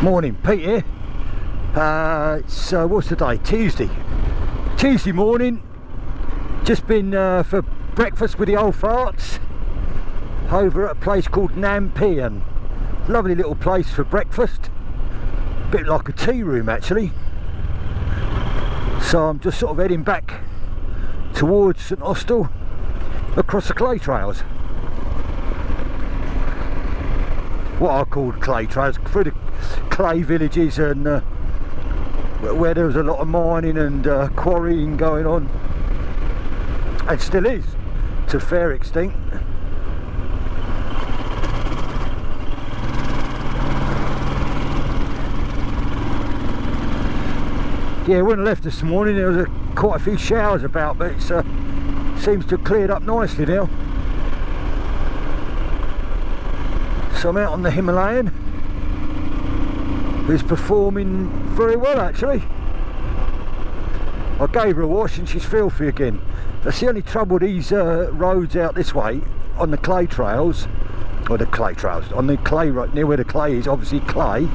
Morning, Pete here. So what's the day? Tuesday morning. Just been for breakfast with the old farts over at a place called natter. Lovely little place for breakfast, bit like a tea room actually. So I'm just sort of heading back towards St Austell across the clay trails, what I called clay trails, through the clay villages, and where there was a lot of mining and quarrying going on, and still is to a fair extent. Yeah, when I left this morning there was quite a few showers about, but it seems to have cleared up nicely now. So I'm out on the Himalayan, who's performing very well actually. I gave her a wash and she's filthy again. That's the only trouble with these roads out this way on the clay trails, or the clay trails, on the clay road near where the clay is, obviously clay,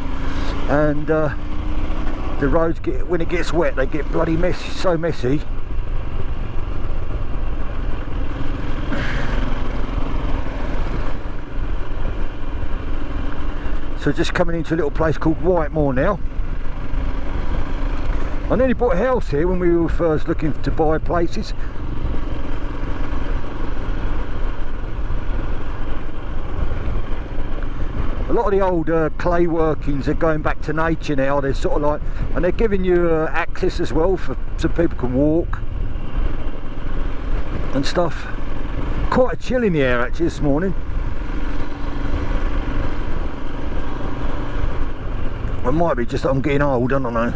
and the roads get, when it gets wet, they get bloody messy, so messy. So just coming into a little place called Whitemore now. I nearly bought a house here when we were first looking to buy places. A lot of the old clay workings are going back to nature now. They're sort of like, and they're giving you access as well, so people can walk and stuff. Quite a chill in the air actually this morning. It might be just that I'm getting old, I don't know.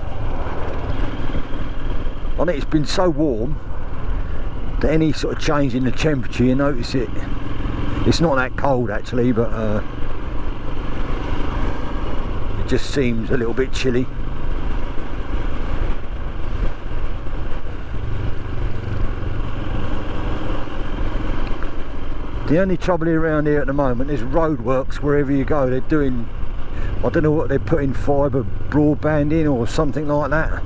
I think it's been so warm that any sort of change in the temperature, you notice it. It's not that cold actually, but it just seems a little bit chilly. The only trouble around here at the moment is roadworks wherever you go. They're doing, I don't know what they're putting, fibre broadband in or something like that.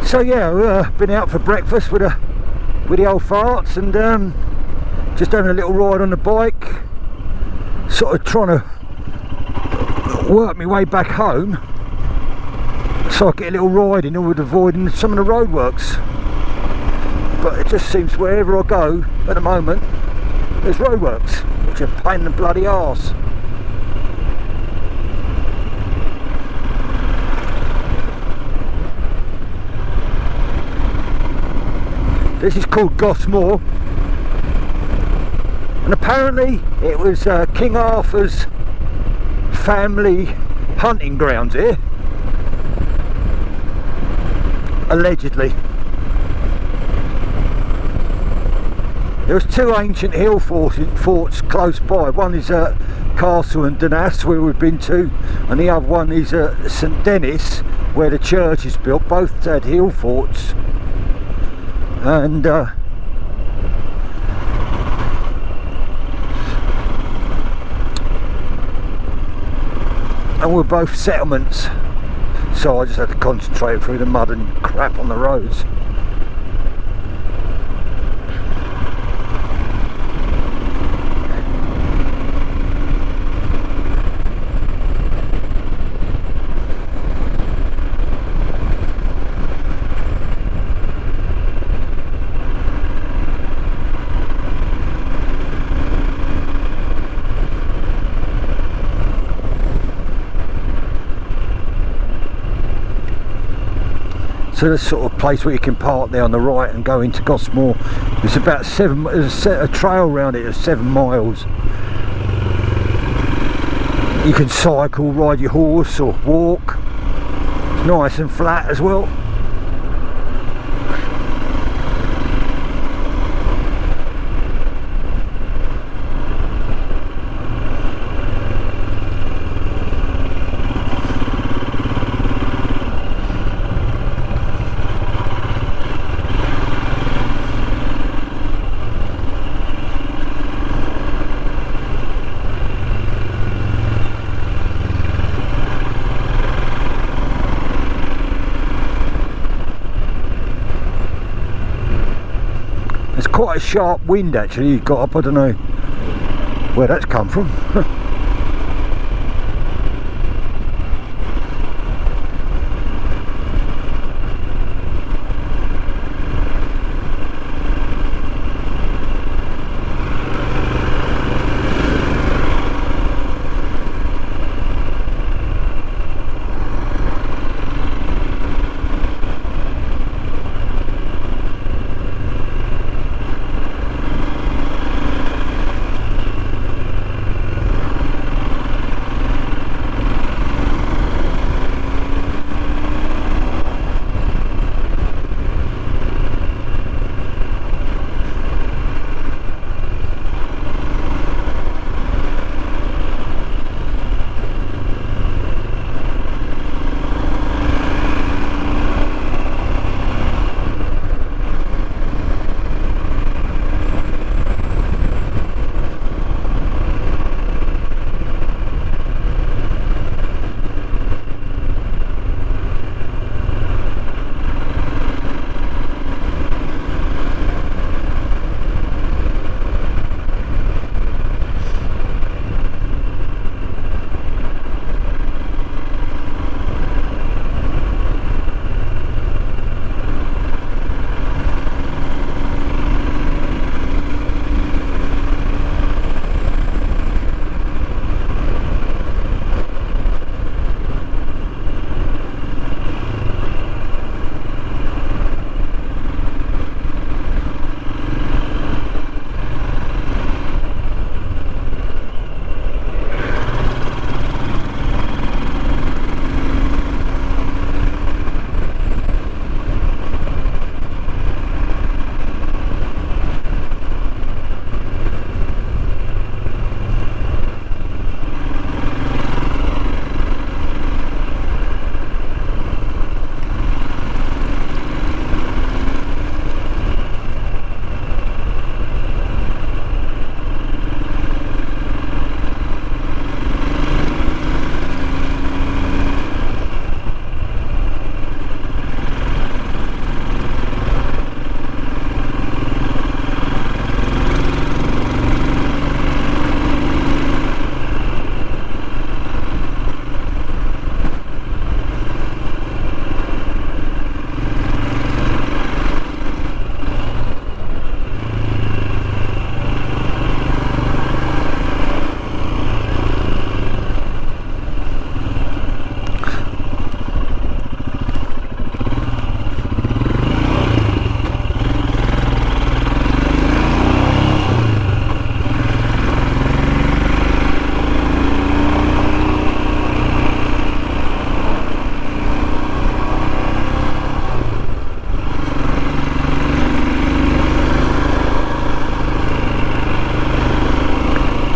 So yeah, been out for breakfast with the old farts, and just having a little ride on the bike, sort of trying to work my way back home so I get a little ride in with avoiding some of the roadworks. But it just seems wherever I go at the moment there's roadworks, which are a pain in the bloody arse. This is called Gosmore, and apparently it was King Arthur's family hunting grounds here, allegedly. There was two ancient hill forts close by. One is Castle and Dunas, where we've been to, and the other one is St Denis, where the church is built. Both had hill forts, and we're both settlements, so I just had to concentrate through the mud and crap on the roads. So this sort of place where you can park there on the right and go into Gosmore. It's about there's a trail around it of 7 miles. You can cycle, ride your horse or walk. It's nice and flat as well. quite a sharp wind actually you got up. I don't know where that's come from.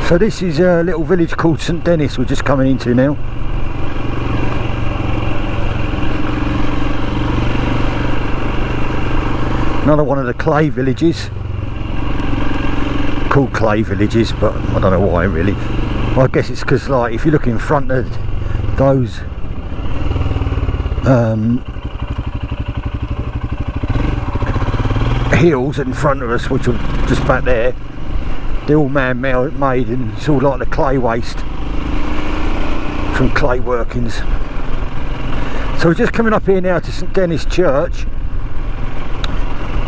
So this is a little village called St Dennis we're just coming into now. Another one of the clay villages. Called clay villages, but I don't know why really. I guess it's because, like, if you look in front of those hills in front of us, which are just back there, they're all man-made, and it's all like the clay waste from clay workings. So we're just coming up here now to St Dennis Church.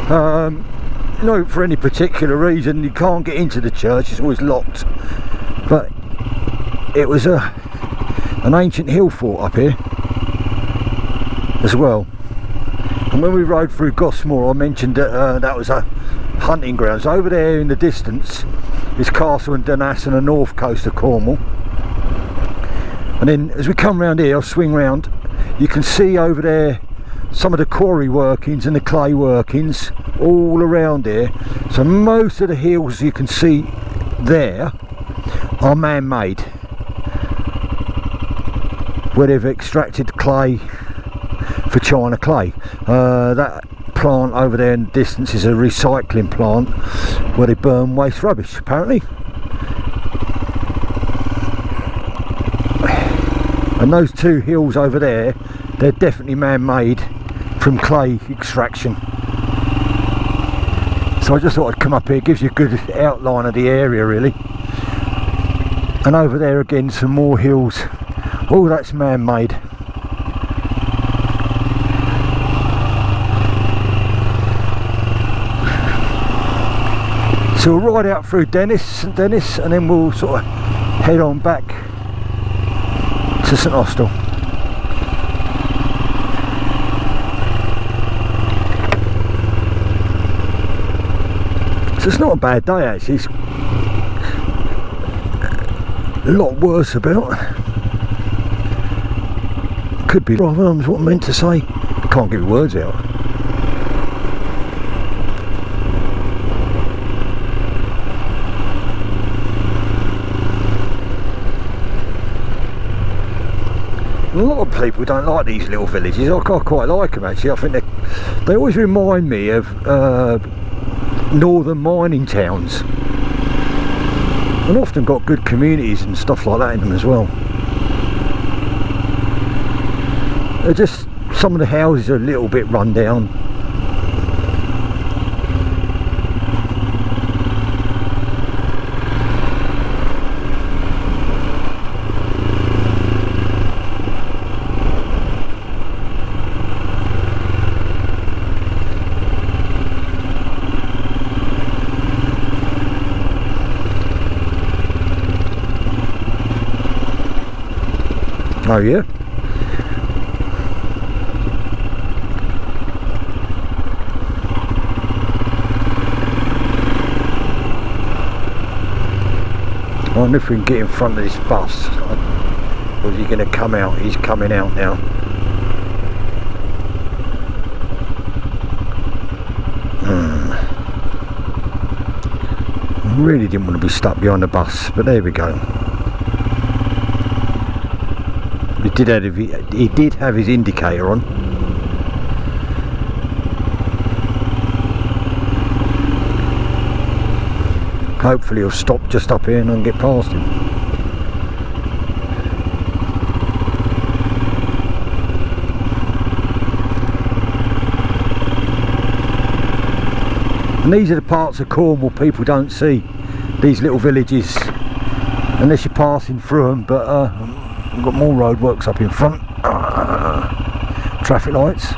Not for any particular reason, you can't get into the church, it's always locked, but it was an ancient hill fort up here as well. And when we rode through Gosmore, I mentioned that that was a hunting grounds. Over there in the distance is Castle and Dunas and the north coast of Cornwall. And then as we come round here, I'll swing round, you can see over there some of the quarry workings and the clay workings all around here. So most of the hills you can see there are man-made, where they've extracted clay for China clay. That plant over there in the distance is a recycling plant where they burn waste rubbish, apparently. And those two hills over there, they're definitely man-made from clay extraction. So I just thought I'd come up here. It gives you a good outline of the area really. And over there again some more hills. Oh, that's man-made. So we'll ride out through St Dennis and then we'll sort of head on back to St Austell. So it's not a bad day actually, it's a lot worse about. Could be problems, what I meant to say. Can't get words out. A lot of people don't like these little villages. I quite like them actually. I think they always remind me of northern mining towns, and often got good communities and stuff like that in them as well. They're just, some of the houses are a little bit run down. Oh yeah. I wonder if we can get in front of this bus. Or is he going to come out? He's coming out now. I really didn't want to be stuck behind the bus, but there we go. He did have his indicator on. Hopefully he'll stop just up here and I can get past him. And these are the parts of Cornwall people don't see. These little villages, unless you're passing through them, but we've got more roadworks up in front. Traffic lights.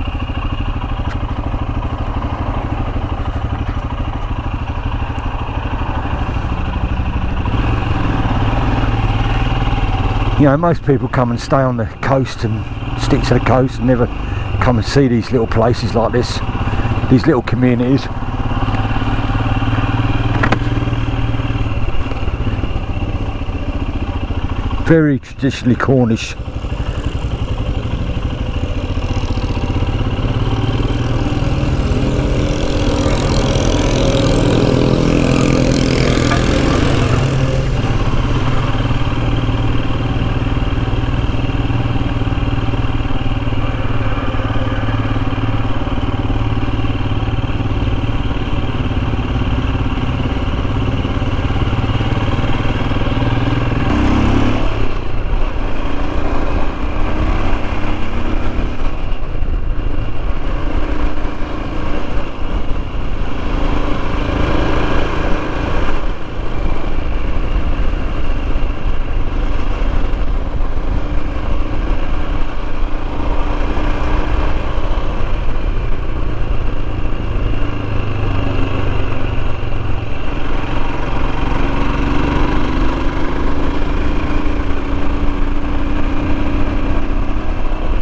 You know, most people come and stay on the coast and stick to the coast and never come and see these little places like this, these little communities. Very traditionally Cornish.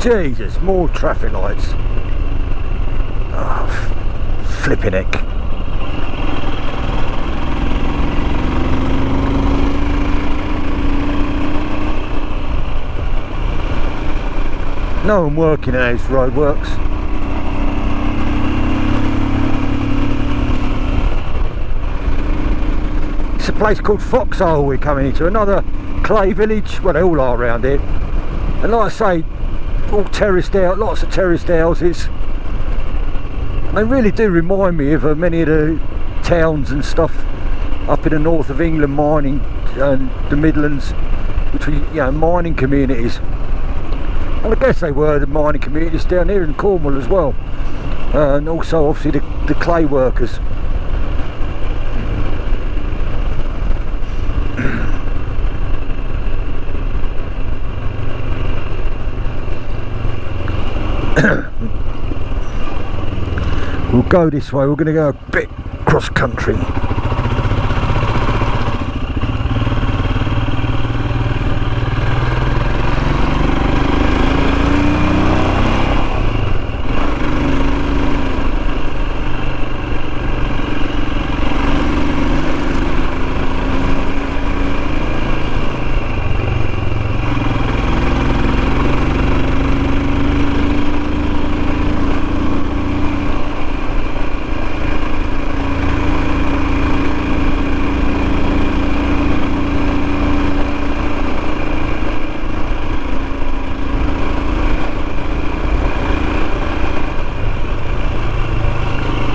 Jesus, more traffic lights. Oh, flipping heck. No one working at those roadworks. It's a place called Foxhole we're coming into, another clay village. Well, they all are around here. And like I say, all terraced out, lots of terraced houses. They really do remind me of many of the towns and stuff up in the north of England, mining, and the Midlands, which were, you know, mining communities. And I guess they were the mining communities down here in Cornwall as well. And also obviously the clay workers. We'll go this way. We're going to go a bit cross country.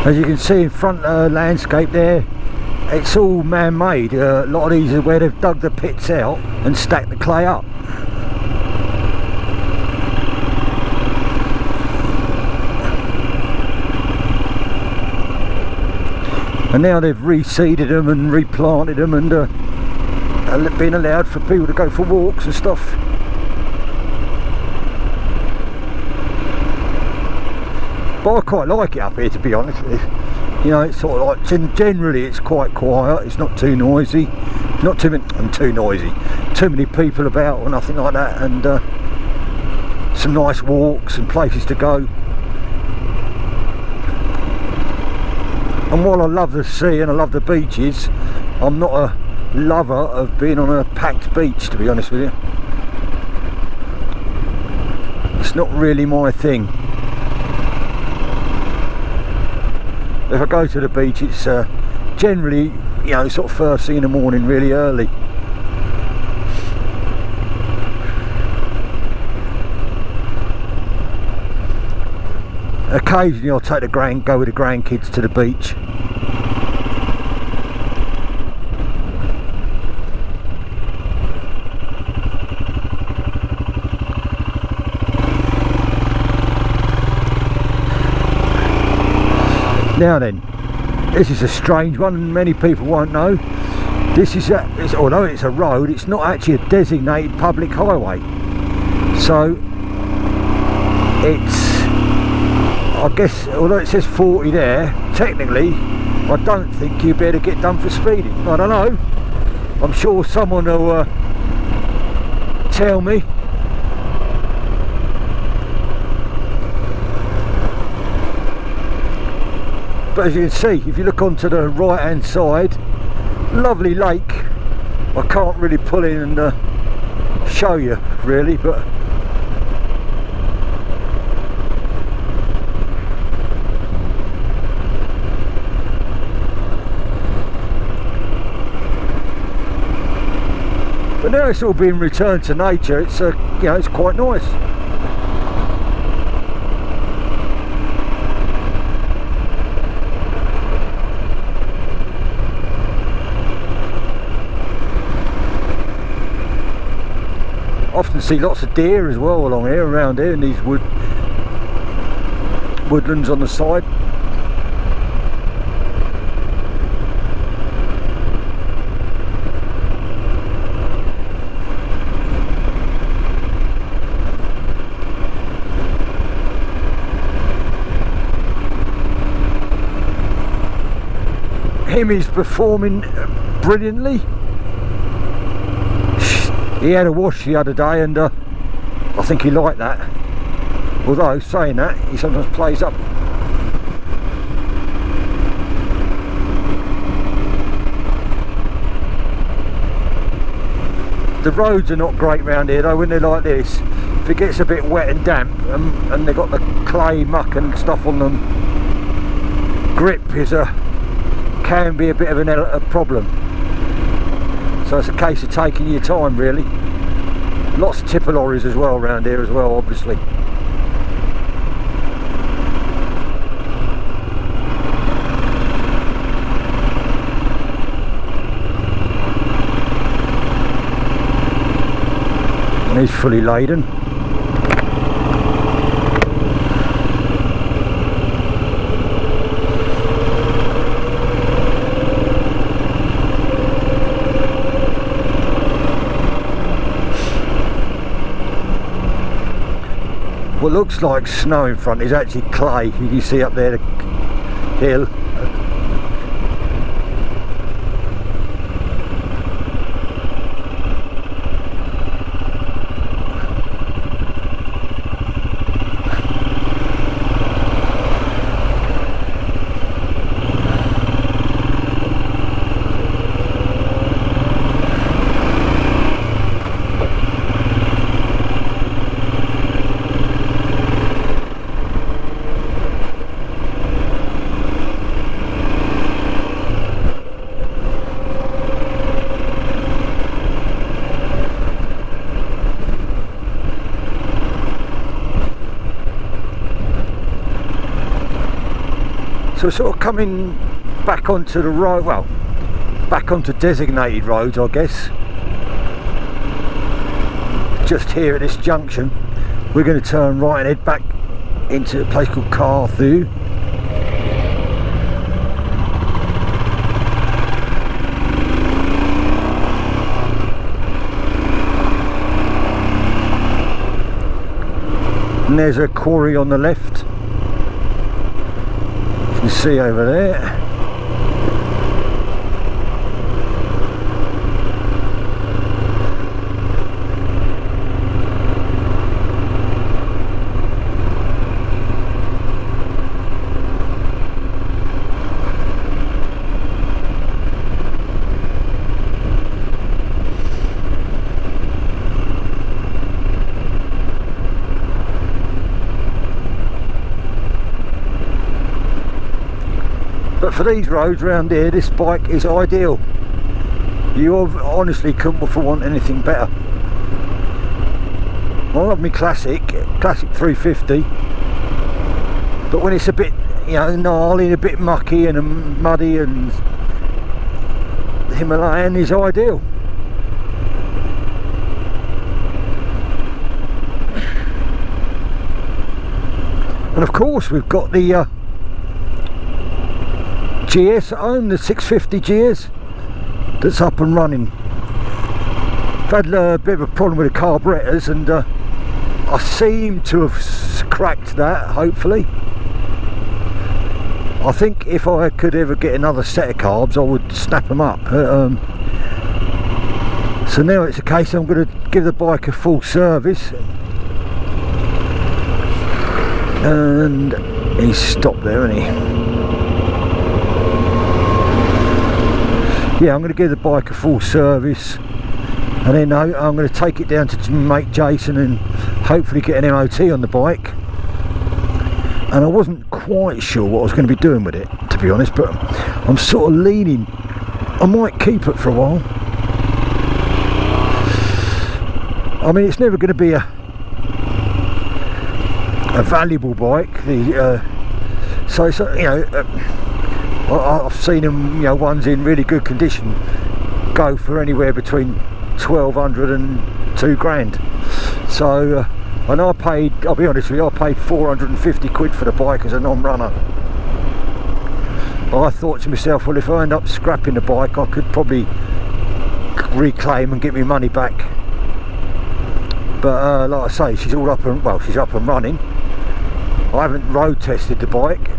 As you can see in front of the landscape there, it's all man-made. A lot of these are where they've dug the pits out and stacked the clay up. And now they've reseeded them and replanted them and been allowed for people to go for walks and stuff. But I quite like it up here, to be honest with you. You know, it's sort of like, generally it's quite quiet, it's not too noisy, not too many, too many people about or nothing like that, and some nice walks and places to go. And while I love the sea and I love the beaches, I'm not a lover of being on a packed beach, to be honest with you. It's not really my thing. If I go to the beach, it's generally, you know, sort of first thing in the morning, really early. Occasionally I'll take go with the grandkids to the beach. Now then, this is a strange one and many people won't know. This is although it's a road, it's not actually a designated public highway. So it's, I guess, although it says 40 there, technically I don't think you'd better get done for speeding. I don't know. I'm sure someone will tell me. But as you can see, if you look onto the right hand side, lovely lake. I can't really pull in and show you really, but now it's all being returned to nature. It's you know, it's quite nice. Often see lots of deer as well along here, around here, in these woodlands on the side. Himmy's performing brilliantly. He had a wash the other day and I think he liked that. Although, saying that, he sometimes plays up. The roads are not great round here though when they're like this. If it gets a bit wet and damp and they've got the clay muck and stuff on them, grip can be a bit of a problem. So it's a case of taking your time really. Lots of tipper lorries as well around here as well, obviously. And he's fully laden. what looks like snow in front is actually clay. You can see up there the hill. So sort of coming back onto the road, well, back onto designated roads, I guess. Just here at this junction, we're going to turn right and head back into a place called Carthew. And there's a quarry on the left. You can see over there. But for these roads around here, this bike is ideal. You honestly couldn't for want anything better. I love my classic 350, but when it's a bit, you know, gnarly, a bit mucky and muddy, and the Himalayan is ideal. And of course we've got the GS at home, the 650 GS that's up and running. I've had a bit of a problem with the carburetors, and I seem to have cracked that, hopefully. I think if I could ever get another set of carbs, I would snap them up. So now it's a case I'm going to give the bike a full service. And he's stopped there, isn't he? Yeah, I'm going to give the bike a full service, and then I'm going to take it down to mate Jason and hopefully get an MOT on the bike. And I wasn't quite sure what I was going to be doing with it, to be honest, but I'm sort of leaning, I might keep it for a while. I mean, it's never going to be a valuable bike. So it's, you know, I've seen them, you know, ones in really good condition go for anywhere between 1,200 and 2 grand. So and I paid, I'll be honest with you, I paid 450 quid for the bike as a non-runner. I thought to myself, well, if I end up scrapping the bike, I could probably reclaim and get my money back. But like I say, she's all up and, well, she's up and running. I haven't road tested the bike.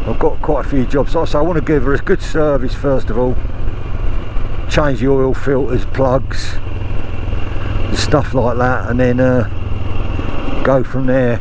I've got quite a few jobs, so I want to give her a good service first of all, change the oil filters, plugs and stuff like that, and then go from there.